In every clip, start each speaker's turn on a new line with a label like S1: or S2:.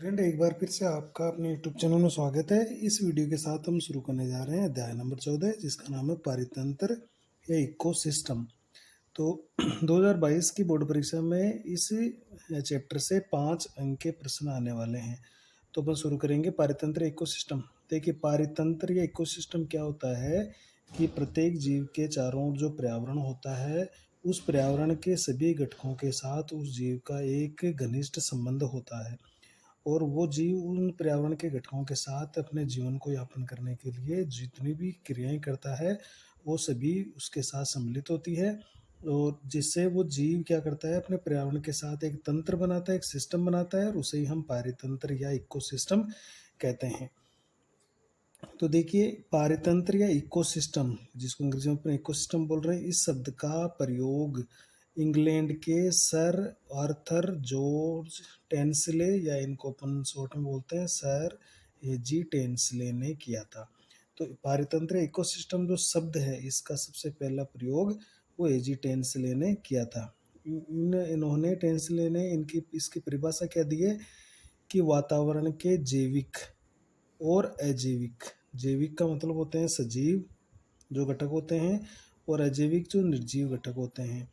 S1: Friend, एक बार फिर से आपका अपने यूट्यूब चैनल में स्वागत है। इस वीडियो के साथ हम शुरू करने जा रहे हैं अध्याय नंबर 14, जिसका नाम है पारितंत्र या इकोसिस्टम। तो 2022 की बोर्ड परीक्षा में इस चैप्टर से 5 अंक के प्रश्न आने वाले हैं। तो अपन शुरू करेंगे पारितंत्र इकोसिस्टम। देखिए, पारितंत्र या इकोसिस्टम क्या होता है कि प्रत्येक जीव के चारों ओर जो पर्यावरण होता है, उस पर्यावरण के सभी घटकों के साथ उस जीव का एक घनिष्ठ संबंध होता है और वो जीव उन पर्यावरण के घटकों के साथ अपने जीवन को यापन करने के लिए जितनी भी क्रियाएं करता है, वो सभी उसके साथ सम्मिलित होती है। और जिससे वो जीव क्या करता है, अपने पर्यावरण के साथ एक तंत्र बनाता है, एक सिस्टम बनाता है, और उसे ही हम पारितंत्र या इकोसिस्टम कहते हैं। तो देखिए, पारितंत्र या इकोसिस्टम, जिसको अंग्रेजी में अपन इकोसिस्टम बोल रहे हैं, इस शब्द का प्रयोग इंग्लैंड के सर आर्थर जॉर्ज टेंसले, या इनको अपन शॉर्ट में बोलते हैं सर एजी टेंसले ने किया था। तो पारितंत्र इकोसिस्टम जो शब्द है, इसका सबसे पहला प्रयोग वो एजी टेंसले ने किया था। इन्होंने टेंसले ने इनकी इसकी परिभाषा क्या दी है कि वातावरण के जैविक और अजैविक, जैविक का मतलब होते हैं सजीव जो घटक होते हैं, और अजैविक जो निर्जीव घटक होते हैं।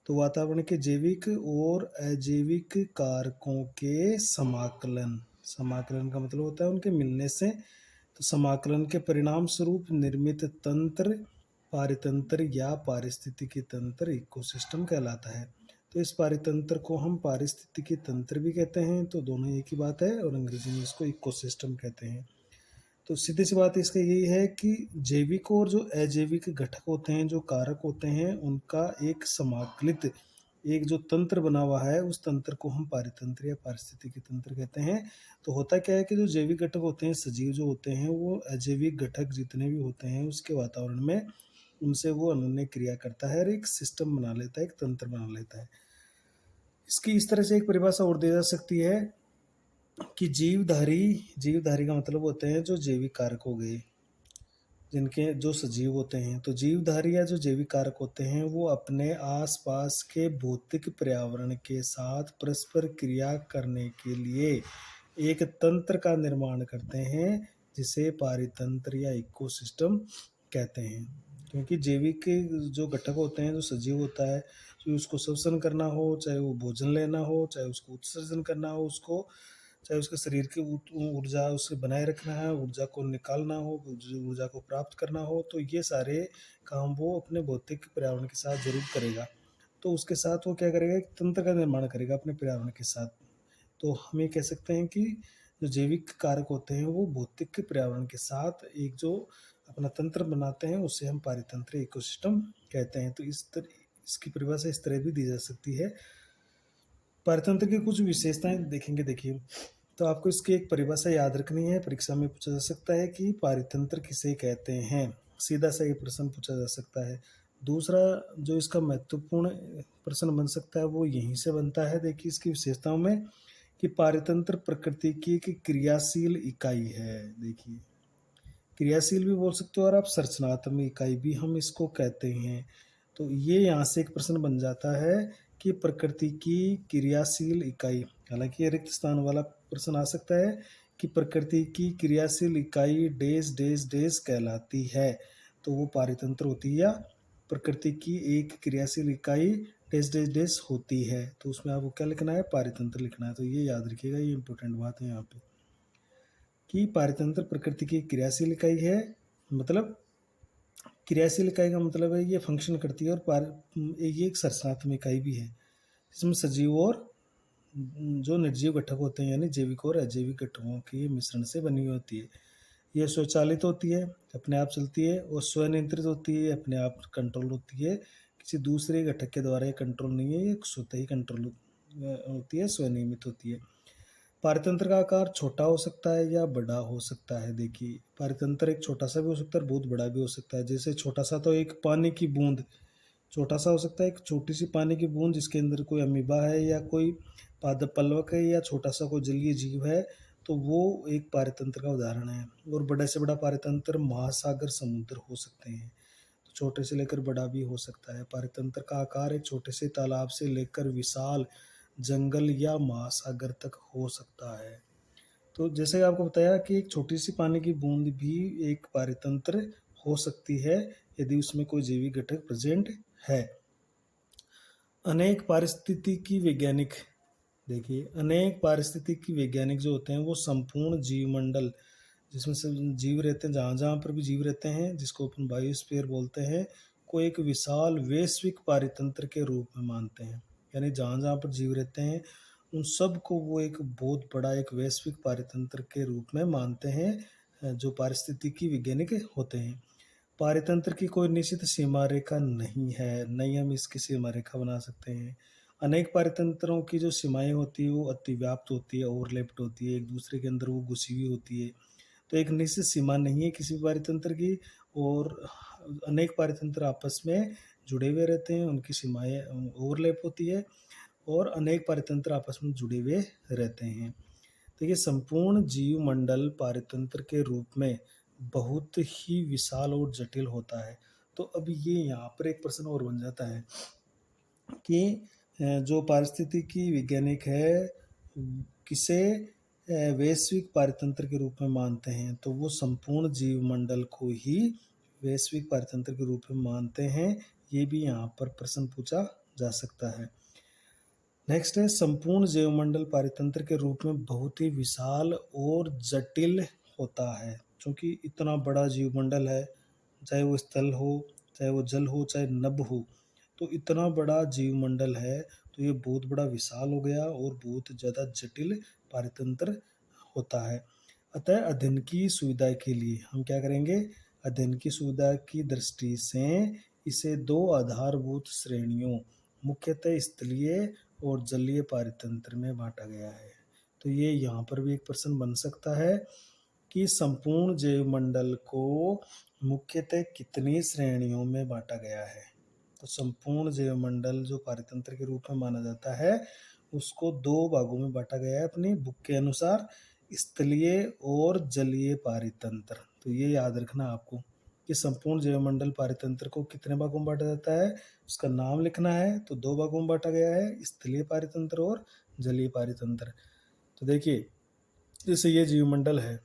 S1: तो वातावरण के जैविक और अजैविक कारकों के समाकलन, समाकलन का मतलब होता है उनके मिलने से, तो समाकलन के परिणाम स्वरूप निर्मित तंत्र पारितंत्र या पारिस्थितिकी तंत्र इकोसिस्टम कहलाता है। तो इस पारितंत्र को हम पारिस्थितिकी तंत्र भी कहते हैं, तो दोनों एक ही बात है, और अंग्रेजी में इसको इकोसिस्टम कहते हैं। तो सीधी सी बात इसका यही है कि जैविक और जो अजैविक घटक होते हैं, जो कारक होते हैं, उनका एक समाकलित एक जो तंत्र बना हुआ है, उस तंत्र को हम पारितंत्र या पारिस्थितिकी तंत्र कहते हैं। तो होता क्या है कि जो जैविक घटक होते हैं, सजीव जो होते हैं, वो अजैविक घटक जितने भी होते हैं उसके वातावरण में उनसे वो अनन्य क्रिया करता है और एक सिस्टम बना लेता है, एक तंत्र बना लेता है। इसकी इस तरह से एक परिभाषा और दी जा सकती है कि जीवधारी, जीवधारी का मतलब होते हैं जो जैविक कारक हो गए, जिनके जो सजीव होते हैं। तो जीवधारी या जो जैविक कारक होते हैं, वो अपने आसपास के भौतिक पर्यावरण के साथ परस्पर क्रिया करने के लिए एक तंत्र का निर्माण करते हैं, जिसे पारितंत्र या इकोसिस्टम कहते हैं। क्योंकि जैविक जो घटक होते हैं, जो सजीव होता है, जो उसको श्वसन करना हो, चाहे वो भोजन लेना हो, चाहे उसको उत्सर्जन करना हो, उसको चाहे उसके शरीर की ऊर्जा उसे बनाए रखना है, ऊर्जा को निकालना हो, ऊर्जा को प्राप्त करना हो, तो ये सारे काम वो अपने भौतिक पर्यावरण के साथ जरूर करेगा। तो उसके साथ वो क्या करेगा, एक तंत्र का निर्माण करेगा अपने पर्यावरण के साथ। तो हम ये कह सकते हैं कि जो जैविक कारक होते हैं, वो भौतिक पर्यावरण के साथ एक जो अपना तंत्र बनाते हैं, उसे हम पारितंत्र इकोसिस्टम कहते हैं। तो इसकी परिभाषा इस तरह भी दी जा सकती है। पारितंत्र की कुछ विशेषताएं देखेंगे। देखिए, तो आपको इसकी एक परिभाषा याद रखनी है, परीक्षा में पूछा जा सकता है कि पारितंत्र किसे कहते हैं। सीधा सा ये प्रश्न पूछा जा सकता है। दूसरा जो इसका महत्वपूर्ण प्रश्न बन सकता है, वो यहीं से बनता है। देखिए, इसकी विशेषताओं में कि पारितंत्र प्रकृति की एक क्रियाशील इकाई है। देखिए, क्रियाशील भी बोल सकते हो और आप संरचनात्मक इकाई भी हम इसको कहते हैं। तो ये यहाँ से एक प्रश्न बन जाता है कि प्रकृति की क्रियाशील इकाई, हालांकि ये रिक्त स्थान वाला प्रश्न आ सकता है कि प्रकृति की क्रियाशील इकाई डैश डैश डैश कहलाती है। तो वो पारितंत्र होती है, या प्रकृति की एक क्रियाशील इकाई डैश डैश डैश होती है। तो उसमें आपको क्या लिखना है, पारितंत्र लिखना है। तो ये याद रखिएगा, ये इंपॉर्टेंट बात है यहाँ पे कि पारितंत्र प्रकृति की क्रियाशील इकाई है। मतलब क्रियाशील इकाई का मतलब है ये फंक्शन करती है, और ये एक संरचनात्मक इकाई भी है, जिसमें सजीव और जो निर्जीव घटक होते हैं, यानी जैविक और अजैविक घटकों के मिश्रण से बनी हुई होती है। ये स्वचालित होती है, अपने आप चलती है, और स्वनियंत्रित होती है, अपने आप कंट्रोल होती है, किसी दूसरे घटक के द्वारा ये कंट्रोल नहीं है, ये स्वतः ही कंट्रोल होती है, स्वनियमित होती है। पारतंत्र का आकार छोटा हो सकता है या बड़ा हो सकता है। देखिए, पारतंत्र एक छोटा सा भी हो सकता है और बहुत बड़ा भी हो सकता है। जैसे छोटा सा तो एक पानी की बूंद छोटा सा हो सकता है, एक छोटी सी पानी की बूंद जिसके अंदर कोई अमीबा है या कोई पादप पल्लवक है या छोटा सा कोई जलीय जीव है, तो वो एक पारतंत्र का उदाहरण है। और बड़े से बड़ा पारतंत्र महासागर समुद्र हो सकते हैं। तो छोटे से लेकर बड़ा भी हो सकता है। पारतंत्र का आकार एक छोटे से तालाब से लेकर विशाल जंगल या महासागर तक हो सकता है। तो जैसे आपको बताया कि एक छोटी सी पानी की बूंद भी एक पारतंत्र हो सकती है यदि उसमें कोई जैविक घटक प्रेजेंट है। अनेक पारिस्थितिकी वैज्ञानिक, देखिए अनेक पारिस्थितिकी वैज्ञानिक जो होते हैं वो संपूर्ण जीवमंडल, जिसमें सब जीव रहते हैं, जहाँ जहाँ पर भी जीव रहते हैं, जिसको अपन बायोस्फीयर बोलते हैं, को एक विशाल वैश्विक पारितंत्र के रूप में मानते हैं। यानी जहाँ जहाँ पर जीव रहते हैं उन सब को वो एक बहुत बड़ा एक वैश्विक पारितंत्र के रूप में मानते हैं, जो पारिस्थितिकी वैज्ञानिक होते हैं। पारितंत्र की कोई निश्चित सीमा रेखा नहीं है, नहीं हम इसकी सीमा रेखा बना सकते हैं। अनेक पारितंत्रों की जो सीमाएं होती है वो अतिव्याप्त होती है, ओवरलैप्ड होती है, एक दूसरे के अंदर वो घुसी हुई होती है। तो एक निश्चित सीमा नहीं है किसी भी पारितंत्र की, और अनेक पारितंत्र आपस में जुड़े हुए रहते हैं, उनकी सीमाएं ओवरलैप होती है, और अनेक पारितंत्र आपस में जुड़े हुए रहते हैं। तो ये संपूर्ण जीव मंडल पारितंत्र के रूप में बहुत ही विशाल और जटिल होता है। तो अब ये यहाँ पर एक प्रश्न और बन जाता है कि जो पारिस्थितिकी वैज्ञानिक है किसे वैश्विक पारितंत्र के रूप में मानते हैं, तो वो संपूर्ण जीव मंडल को ही वैश्विक पारितंत्र के रूप में मानते हैं। ये भी यहाँ पर प्रश्न पूछा जा सकता है। नेक्स्ट है संपूर्ण जैवमंडल पारितंत्र के रूप में बहुत ही विशाल और जटिल होता है। क्योंकि इतना बड़ा जीवमंडल है, चाहे वो स्थल हो, चाहे वो जल हो, चाहे नभ हो, तो इतना बड़ा जीवमंडल है, तो ये बहुत बड़ा विशाल हो गया और बहुत ज़्यादा जटिल पारितंत्र होता है। अतः अध्ययन की सुविधा के लिए हम क्या करेंगे, अध्ययन की सुविधा की दृष्टि से इसे दो आधारभूत श्रेणियों, मुख्यतः स्थलीय और जलीय पारितंत्र में बांटा गया है। तो ये यहाँ पर भी एक प्रश्न बन सकता है कि संपूर्ण जैवमंडल को मुख्यतः कितनी श्रेणियों में बांटा गया है। तो संपूर्ण जैवमंडल जो पारितंत्र के रूप में माना जाता है उसको दो भागों में बांटा गया है अपनी बुक के अनुसार, स्थलीय और जलीय पारितंत्र। तो ये याद रखना आपको कि संपूर्ण जैवमंडल पारितंत्र को कितने भागों में बांटा जाता है, उसका नाम लिखना है। तो दो भागों में बांटा गया है, स्थलीय पारितंत्र और जलीय पारितंत्र। तो देखिए जैसे ये जीवमंडल है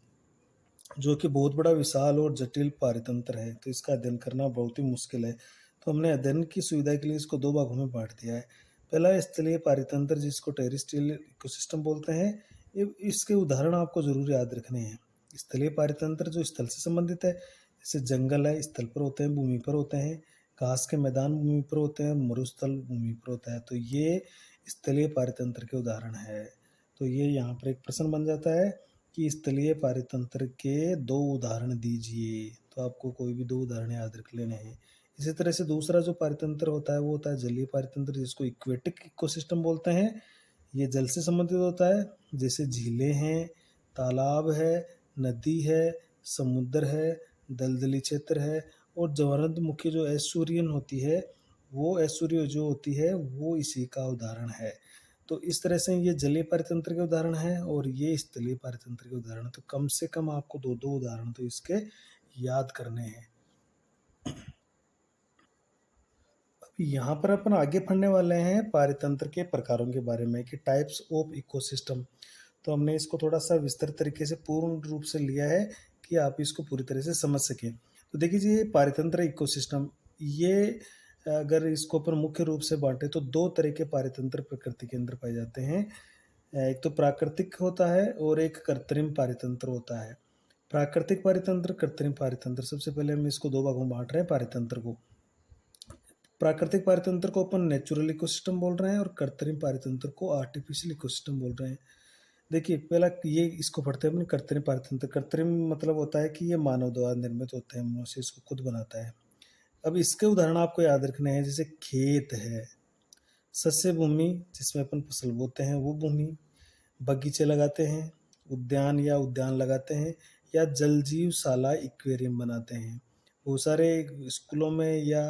S1: जो कि बहुत बड़ा विशाल और जटिल पारितंत्र है, तो इसका अध्ययन करना बहुत ही मुश्किल है। तो हमने अध्ययन की सुविधा के लिए इसको दो भागों में बांट दिया है। पहला स्थलीय पारितंत्र जिसको टेरेस्ट्रियल इकोसिस्टम बोलते हैं, इसके उदाहरण आपको जरूर याद रखने हैं। स्थलीय पारितंत्र जो स्थल से संबंधित है, जैसे जंगल है स्थल पर होते हैं, भूमि पर होते हैं, घास के मैदान भूमि पर होते हैं, मरुस्थल भूमि पर होता है, तो ये स्थलीय पारितंत्र के उदाहरण है। तो ये यहाँ पर एक प्रश्न बन जाता है कि स्थलीय पारितंत्र के दो उदाहरण दीजिए। तो आपको कोई भी दो उदाहरण याद रख लेने हैं। इसी तरह से दूसरा जो पारितंत्र होता है वो होता है जलीय पारितंत्र, जिसको इक्वेटिक इकोसिस्टम बोलते हैं। ये जल से संबंधित होता है, जैसे झीलें हैं, तालाब है, नदी है, समुद्र है, दलदली क्षेत्र है, और ज्वारंतमुखी जो एस्चुरियन होती है, वो एस्चुरियो जो होती है वो इसी का उदाहरण है। तो इस तरह से ये जलीय पारितंत्र के उदाहरण हैं और ये स्थलीय पारितंत्र के उदाहरण। तो कम से कम आपको दो दो उदाहरण तो इसके याद करने हैं। अब यहाँ पर अपन आगे पढ़ने वाले हैं पारितंत्र के प्रकारों के बारे में कि टाइप्स ऑफ इकोसिस्टम। तो हमने इसको थोड़ा सा विस्तृत तरीके से पूर्ण रूप से लिया है कि आप इसको पूरी तरह से समझ सकें। तो देखिए ये पारितंत्र इकोसिस्टम, ये अगर इसको अपन मुख्य रूप से बांटे तो दो तरह के पारितंत्र प्रकृति के अंदर पाए जाते हैं। एक तो प्राकृतिक होता है और एक कृत्रिम पारितंत्र होता है। प्राकृतिक पारितंत्र, कृत्रिम पारितंत्र, सबसे पहले हम इसको दो भागों में बांट रहे हैं पारितंत्र को। प्राकृतिक पारितंत्र को अपन नेचुरल इकोसिस्टम बोल रहे हैं और कृत्रिम पारितंत्र को आर्टिफिशियल इकोसिस्टम बोल रहे हैं। देखिए पहला ये इसको पढ़ते हैं अपन कृत्रिम पारितंत्र। कृत्रिम मतलब होता है कि ये मानव द्वारा निर्मित होते हैं, मनुष्य इसको खुद बनाता है। अब इसके उदाहरण आपको याद रखने हैं, जैसे खेत है, सस्य भूमि जिसमें अपन फसल बोते हैं वो भूमि, बगीचे लगाते हैं, उद्यान या उद्यान लगाते हैं, या जल जीवशाला एक्वेरियम बनाते हैं। बहुत सारे स्कूलों में या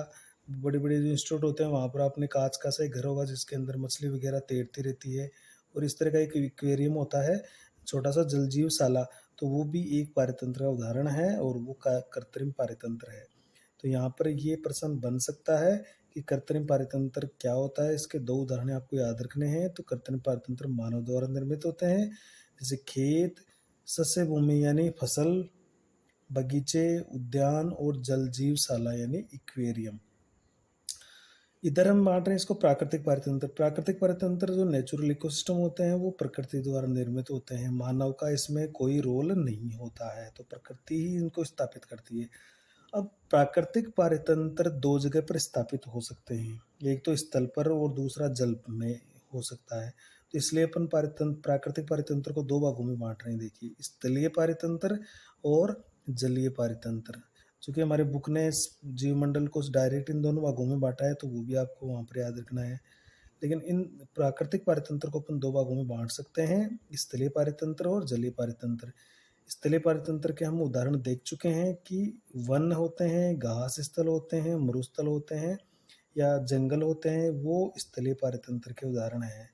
S1: बड़े बड़े जो इंस्टीट्यूट होते हैं वहाँ पर आपने कांच का सा एक घर होगा जिसके अंदर मछली वगैरह तैरती रहती है, और इस तरह का एक एक्वेरियम होता है, छोटा सा जल जीवशाला। तो वो भी एक पारितंत्र का उदाहरण है और वो कृत्रिम पारितंत्र है। तो यहाँ पर ये प्रश्न बन सकता है कि कृत्रिम पारितंत्र क्या होता है। इसके दो उदाहरण आपको याद रखने हैं। तो कृत्रिम पारितंत्र मानव द्वारा निर्मित होते हैं, जैसे खेत, सस्य भूमि यानी फसल, बगीचे, उद्यान और जल जीवशाला यानी इक्वेरियम। इधर हम बांट रहे हैं इसको प्राकृतिक पारितंत्र। प्राकृतिक पारितंत्र जो नेचुरल इकोसिस्टम होते हैं वो प्रकृति द्वारा निर्मित होते हैं, मानव का इसमें कोई रोल नहीं होता है, तो प्रकृति ही इनको स्थापित करती है। अब प्राकृतिक पारितंत्र दो जगह पर स्थापित हो सकते हैं, एक तो स्थल पर और दूसरा जल में हो सकता है। तो इसलिए अपन प्राकृतिक पारितंत्र को दो भागों में बांट रहे हैं। देखिए, स्थलीय पारितंत्र और जलीय पारितंत्र। चूंकि हमारे बुक ने जीवमंडल को डायरेक्ट इन दोनों भागों में बांटा है, तो वो भी आपको वहाँ पर याद रखना है। लेकिन इन प्राकृतिक पारितंत्र को अपन दो भागों में बांट सकते हैं, स्थलीय पारितंत्र और जलीय पारितंत्र। स्थलीय पारितंत्र के हम उदाहरण देख चुके हैं कि वन होते हैं, घास स्थल होते हैं, मरुस्थल होते हैं या जंगल होते हैं, वो स्थलीय पारितंत्र के उदाहरण हैं।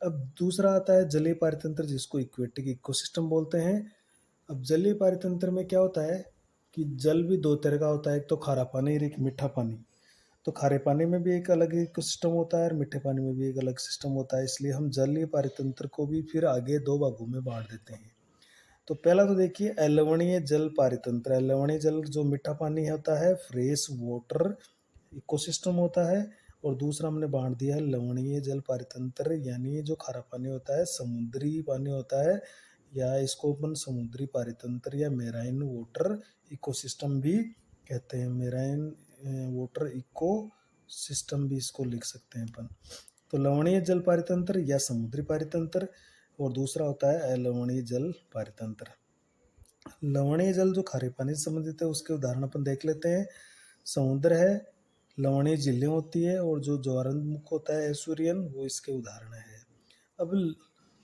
S1: अब दूसरा आता है जलीय पारितंत्र, जिसको इक्वेटिक इकोसिस्टम बोलते हैं। अब जलीय पारितंत्र में क्या होता है कि जल भी दो तरह का होता है, एक तो खारा पानी और एक मीठा पानी। तो खारे पानी में भी एक अलग इकोसिस्टम होता है और मीठे पानी में भी एक अलग सिस्टम होता है, इसलिए हम जलीय पारितंत्र को भी फिर आगे दो भागों में बांट देते हैं। तो पहला तो देखिए लवणीय जल पारितंत्र। लवणीय जल जो मीठा पानी होता है, फ्रेश वाटर इकोसिस्टम होता है, और दूसरा हमने बांट दिया है लवणीय जल पारितंत्र, यानी जो खारा पानी होता है, समुद्री पानी होता है, या इसको अपन समुद्री पारितंत्र या मेराइन वाटर इकोसिस्टम भी कहते हैं। मेराइन वाटर इको सिस्टम भी इसको लिख सकते हैं अपन। तो लवणीय जल पारितंत्र या समुद्री पारितंत्र, और दूसरा होता है अलवणीय जल पारितंत्र। लवणीय जल जो खारे पानी से संबंधित है उसके उदाहरण अपन देख लेते हैं। समुद्र है, लवणीय झीलें होती है, और जो ज्वारमुख होता है एस्चुरियन, वो इसके उदाहरण है। अब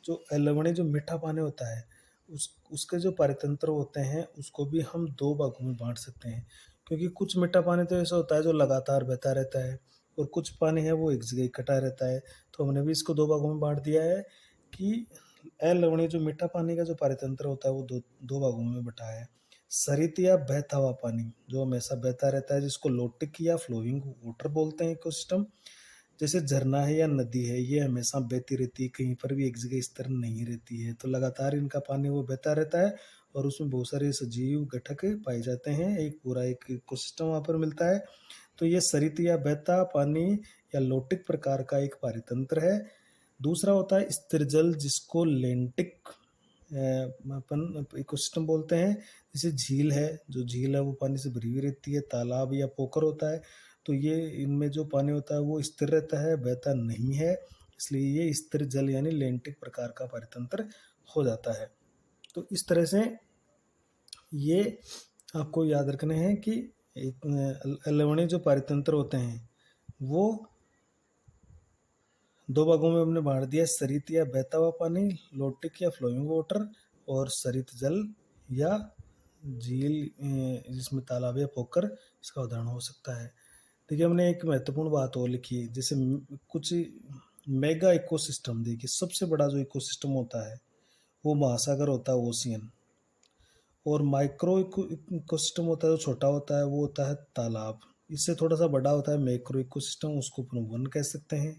S1: जो अलवणीय जो मीठा पानी होता है उसके जो पारितंत्र होते हैं उसको भी हम दो भागों में बांट सकते हैं, क्योंकि कुछ मीठा पानी तो ऐसा होता है जो लगातार बहता रहता है, और कुछ पानी है वो एक जगह इकट्ठा रहता है। तो हमने भी इसको दो भागों में बांट दिया है कि अलवणीय जो मीठा पानी का जो पारितंत्र होता है वो दो दो भागों में बटा है। सरित या बहता हुआ पानी जो हमेशा बहता रहता है, जिसको लोटिक या फ्लोइंग वाटर बोलते हैं इकोसिस्टम। जैसे झरना है या नदी है, ये हमेशा बहती रहती है, कहीं पर भी एक जगह स्थिर नहीं रहती है, तो लगातार इनका पानी वो बहता रहता है, और उसमें बहुत सारे सजीव घटक पाए जाते हैं, एक पूरा एक इकोसिस्टम वहाँ पर मिलता है। तो ये सरित या बहता पानी या लोटिक प्रकार का एक पारितंत्र है। दूसरा होता है स्थिर जल, जिसको लेंटिक अपन इकोसिस्टम बोलते हैं। जैसे झील है, जो झील है वो पानी से भरी हुई रहती है, तालाब या पोखर होता है, तो ये इनमें जो पानी होता है वो स्थिर रहता है, बहता नहीं है, इसलिए ये स्थिर जल यानी लेंटिक प्रकार का पारितंत्र हो जाता है। तो इस तरह से ये आपको याद रखने हैं कि लवणीय जो पारितंत्र होते हैं वो दो भागों में हमने बांट दिया, सरित या बहता हुआ पानी, लोटिक या फ्लोइंग वाटर, और सरित जल या झील जिसमें तालाब या पोखर इसका उदाहरण हो सकता है। देखिए, हमने एक महत्वपूर्ण बात और लिखी, जैसे कुछ मेगा इकोसिस्टम। देखिए, सबसे बड़ा जो इकोसिस्टम होता है वो महासागर होता है, ओशियन, और माइक्रो इकोसिस्टम होता है जो छोटा होता है वो होता है तालाब। इससे थोड़ा सा बड़ा होता है मैक्रो इकोसिस्टम, उसको अपन वन कह सकते हैं।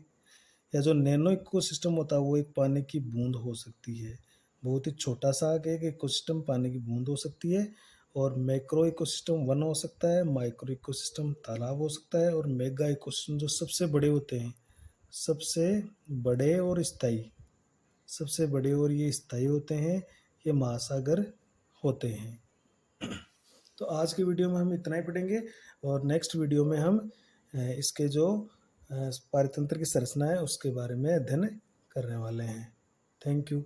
S1: या जो नैनो इकोसिस्टम होता है वो एक पानी की बूंद हो सकती है, बहुत ही छोटा सा एक इकोसिस्टम पानी की बूंद हो सकती है। और मैक्रो इकोसिस्टम वन हो सकता है, माइक्रो इकोसिस्टम तालाब हो सकता है, और मेगा इकोसिस्टम जो सबसे बड़े होते हैं, सबसे बड़े और स्थायी, सबसे बड़े और ये स्थायी होते हैं, ये महासागर होते हैं। तो आज की वीडियो में हम इतना ही पढ़ेंगे, और नेक्स्ट वीडियो में हम इसके जो पारितंत्र की संरचना है उसके बारे में अध्ययन करने वाले हैं। Thank you.